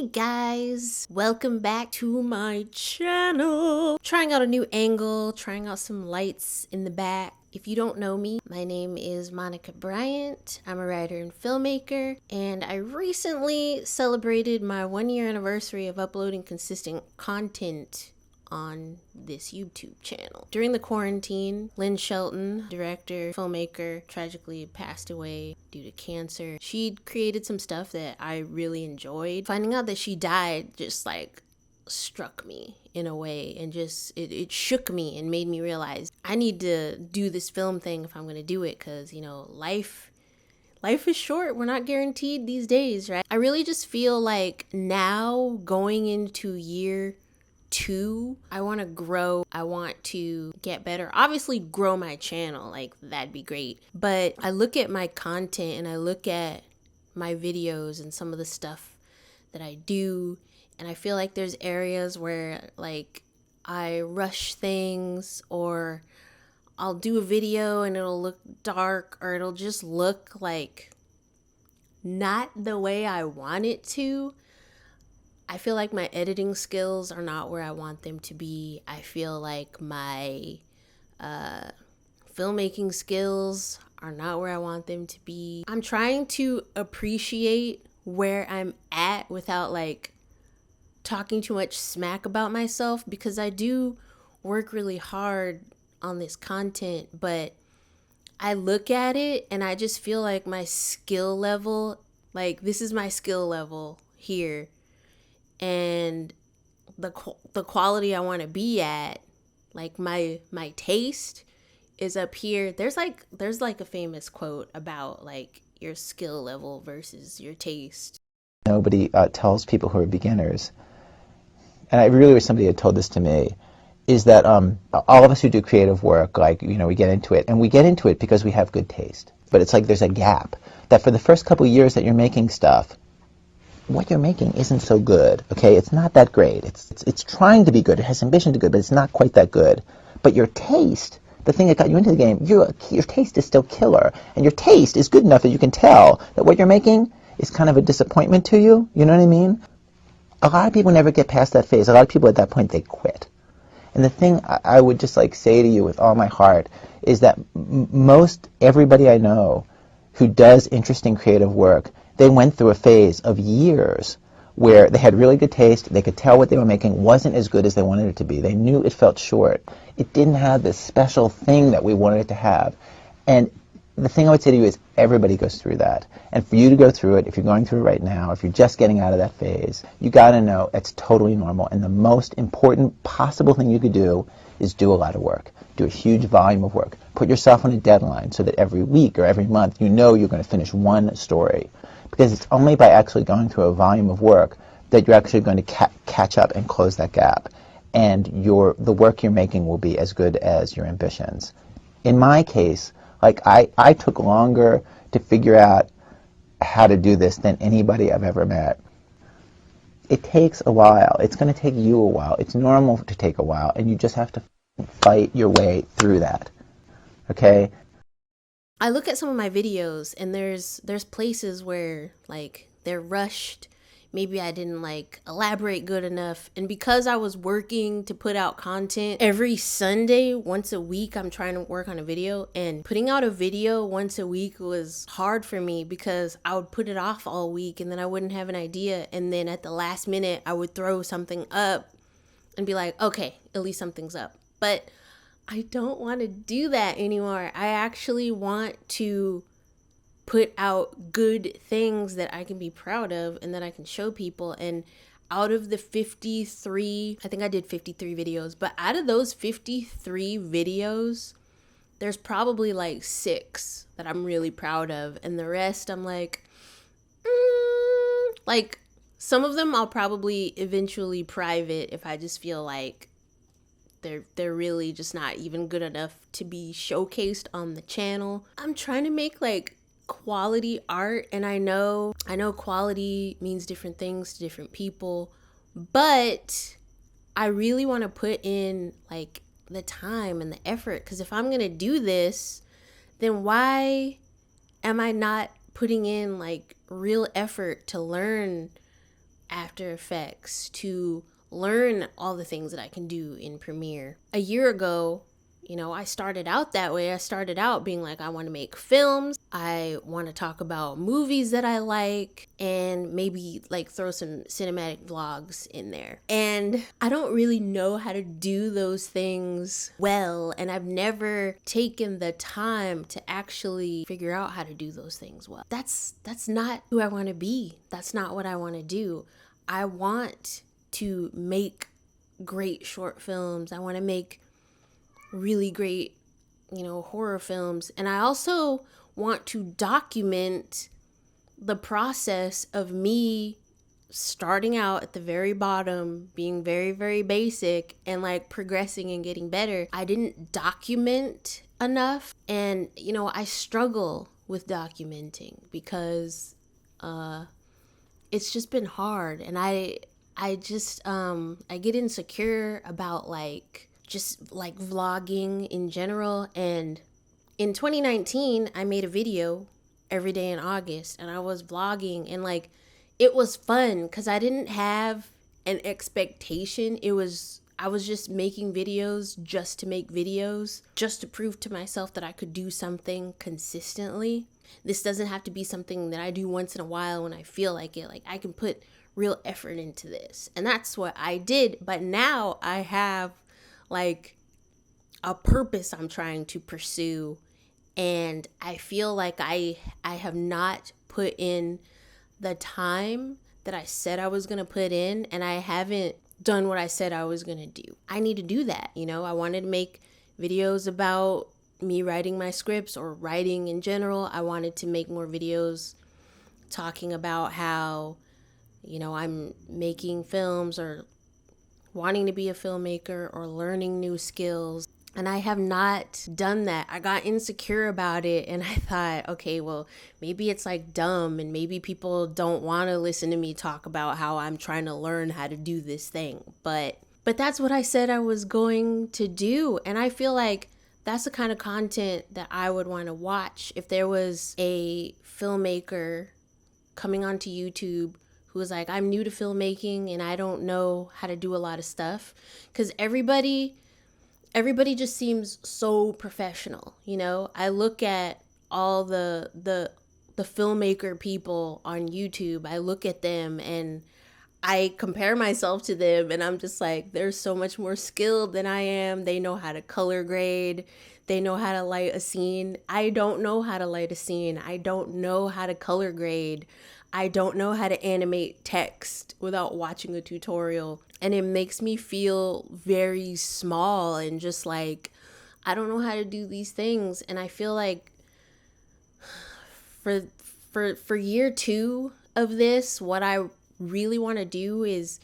Hey guys, welcome back to my channel. Trying out a new angle, trying out some lights in the back. If you don't know me, my name is Bryant. I'm a writer and filmmaker, and I recently celebrated my 1-year anniversary of uploading consistent content on this YouTube channel. During the quarantine, Lynn Shelton, director, filmmaker, tragically passed away due to cancer. She'd created some stuff that I really enjoyed. Finding out that she died just like struck me in a way, and just it shook me and made me realize I need to do this film thing if I'm gonna do it, because you know, life is short. We're not guaranteed these days, right? I really just feel like now, going into year 2, I want to grow. I want to get better. Obviously grow my channel, like that'd be great. But I look at my content and I look at my videos and some of the stuff that I do, and I feel like there's areas where like I rush things, or I'll do a video and it'll look dark, or it'll just look like not the way I want it to. I feel like my editing skills are not where I want them to be. I feel like my filmmaking skills are not where I want them to be. I'm trying to appreciate where I'm at without like talking too much smack about myself, because I do work really hard on this content, but I look at it and I just feel like my skill level, like this is my skill level here, and the quality I want to be at, like my taste is up here. There's like a famous quote about like your skill level versus your taste. Nobody tells people who are beginners, and I really wish somebody had told this to me, is that all of us who do creative work, like, you know, we get into it, and we get into it because we have good taste. But it's like there's a gap that for the first couple years that you're making stuff, what you're making isn't so good, okay? It's not that great. It's trying to be good. It has ambition to be good, but it's not quite that good. But your taste, the thing that got you into the game, your taste is still killer. And your taste is good enough that you can tell that what you're making is kind of a disappointment to you. You know what I mean? A lot of people never get past that phase. A lot of people at that point, they quit. And the thing I would just like say to you with all my heart is that most everybody I know who does interesting creative work, they went through a phase of years where they had really good taste. They could tell what they were making wasn't as good as they wanted it to be. They knew it felt short. It didn't have this special thing that we wanted it to have. And the thing I would say to you is everybody goes through that. And for you to go through it, if you're going through it right now, if you're just getting out of that phase, you got to know it's totally normal. And the most important possible thing you could do is do a lot of work. Do a huge volume of work. Put yourself on a deadline so that every week or every month you know you're going to finish one story. Because it's only by actually going through a volume of work that you're actually going to catch up and close that gap. And the work you're making will be as good as your ambitions. In my case, like I took longer to figure out how to do this than anybody I've ever met. It takes a while. It's going to take you a while. It's normal to take a while, and you just have to fight your way through that. Okay? I look at some of my videos and there's places where like they're rushed. Maybe I didn't like elaborate good enough. And because I was working to put out content every Sunday, once a week, I'm trying to work on a video, and putting out a video once a week was hard for me because I would put it off all week and then I wouldn't have an idea. And then at the last minute, I would throw something up and be like, okay, at least something's up. But I don't want to do that anymore. I actually want to put out good things that I can be proud of and that I can show people. And out of the 53, I think I did 53 videos, but out of those 53 videos, there's probably like 6 that I'm really proud of. And the rest I'm like some of them I'll probably eventually private if I just feel like they're really just not even good enough to be showcased on the channel. I'm trying to make like quality art, and I know quality means different things to different people, but I really want to put in like the time and the effort, because if I'm gonna do this, then why am I not putting in like real effort to learn After Effects to learn all the things that I can do in Premiere. A year ago, I started out that way. I started out being like, I want to make films. I want to talk about movies that I like and maybe like throw some cinematic vlogs in there. And I don't really know how to do those things well. And I've never taken the time to actually figure out how to do those things well. That's not who I want to be. That's not what I want to do. I want to make great short films. I want to make really great, horror films. And I also want to document the process of me starting out at the very bottom, being very, very basic, and like progressing and getting better. I didn't document enough. And, I struggle with documenting because it's just been hard. And I get insecure about just like vlogging in general. And in 2019, I made a video every day in August, and I was vlogging, and like it was fun because I didn't have an expectation. I was just making videos just to make videos, just to prove to myself that I could do something consistently. This doesn't have to be something that I do once in a while when I feel like it. Like I can put real effort into this. And that's what I did. But now I have like a purpose I'm trying to pursue. And I feel like I have not put in the time that I said I was going to put in, and I haven't done what I said I was going to do. I need to do that. I wanted to make videos about me writing my scripts or writing in general. I wanted to make more videos talking about how, I'm making films or wanting to be a filmmaker or learning new skills. And I have not done that. I got insecure about it, and I thought, okay, well, maybe it's like dumb, and maybe people don't want to listen to me talk about how I'm trying to learn how to do this thing. But that's what I said I was going to do. And I feel like that's the kind of content that I would want to watch if there was a filmmaker coming onto YouTube who was like, I'm new to filmmaking and I don't know how to do a lot of stuff. Because everybody just seems so professional. I look at all the filmmaker people on YouTube. I look at them and I compare myself to them, and I'm just like, they're so much more skilled than I am. They know how to color grade. They know how to light a scene. I don't know how to light a scene. I don't know how to color grade. I don't know how to animate text without watching a tutorial. And it makes me feel very small and just like, I don't know how to do these things. And I feel like for year 2 of this, what I really want to do is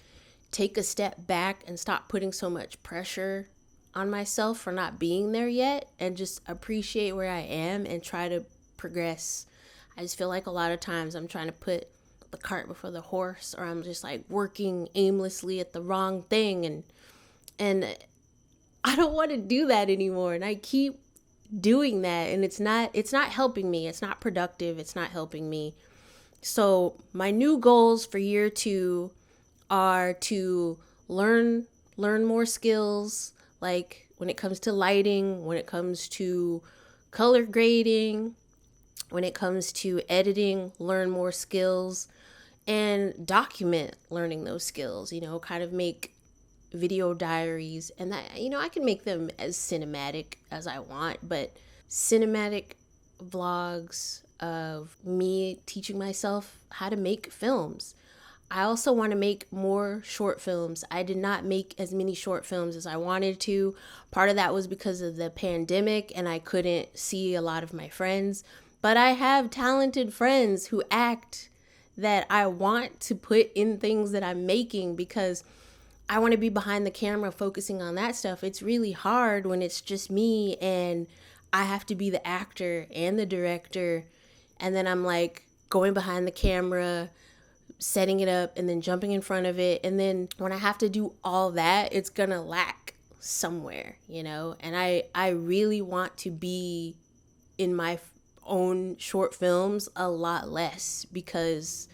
take a step back and stop putting so much pressure on myself for not being there yet, and just appreciate where I am and try to progress. I just feel like a lot of times I'm trying to put the cart before the horse, or I'm just like working aimlessly at the wrong thing, and I don't want to do that anymore. And I keep doing that, and it's not helping me. It's not productive. It's not helping me. So my new goals for year 2 are to learn more skills, like when it comes to lighting, when it comes to color grading, when it comes to editing, learn more skills, and document learning those skills, kind of make video diaries. And that, I can make them as cinematic as I want, but cinematic vlogs of me teaching myself how to make films. I also want to make more short films. I did not make as many short films as I wanted to. Part of that was because of the pandemic and I couldn't see a lot of my friends. But I have talented friends who act that I want to put in things that I'm making, because I want to be behind the camera focusing on that stuff. It's really hard when it's just me and I have to be the actor and the director. And then I'm like going behind the camera, setting it up, and then jumping in front of it. And then when I have to do all that, it's gonna lack somewhere, And I really want to be in my own short films a lot less, because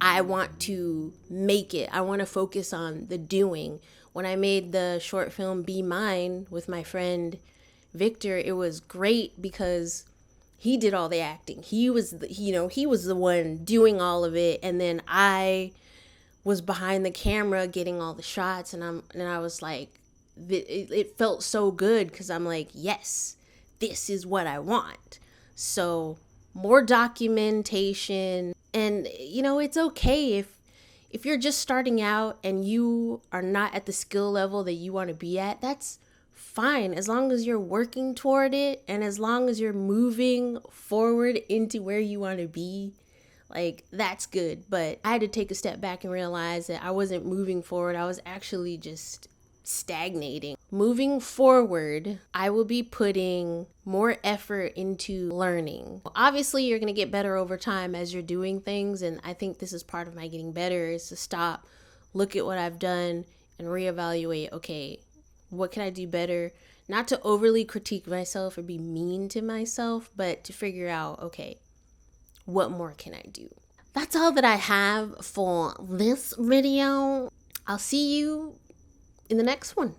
I want to make it. I want to focus on the doing. When I made the short film Be Mine with my friend Victor, it was great because he did all the acting. He was he was the one doing all of it, and then I was behind the camera getting all the shots, and I was like, it felt so good because I'm like, yes, this is what I want. So more documentation, and it's okay if you're just starting out and you are not at the skill level that you want to be at. That's fine, as long as you're working toward it and as long as you're moving forward into where you want to be. Like, that's good. But I had to take a step back and realize that I wasn't moving forward. I was actually just stagnating. Moving forward, I will be putting more effort into learning. Obviously, you're going to get better over time as you're doing things. And I think this is part of my getting better, is to stop, look at what I've done, and reevaluate, okay, what can I do better? Not to overly critique myself or be mean to myself, but to figure out, okay, what more can I do? That's all that I have for this video. I'll see you in the next one.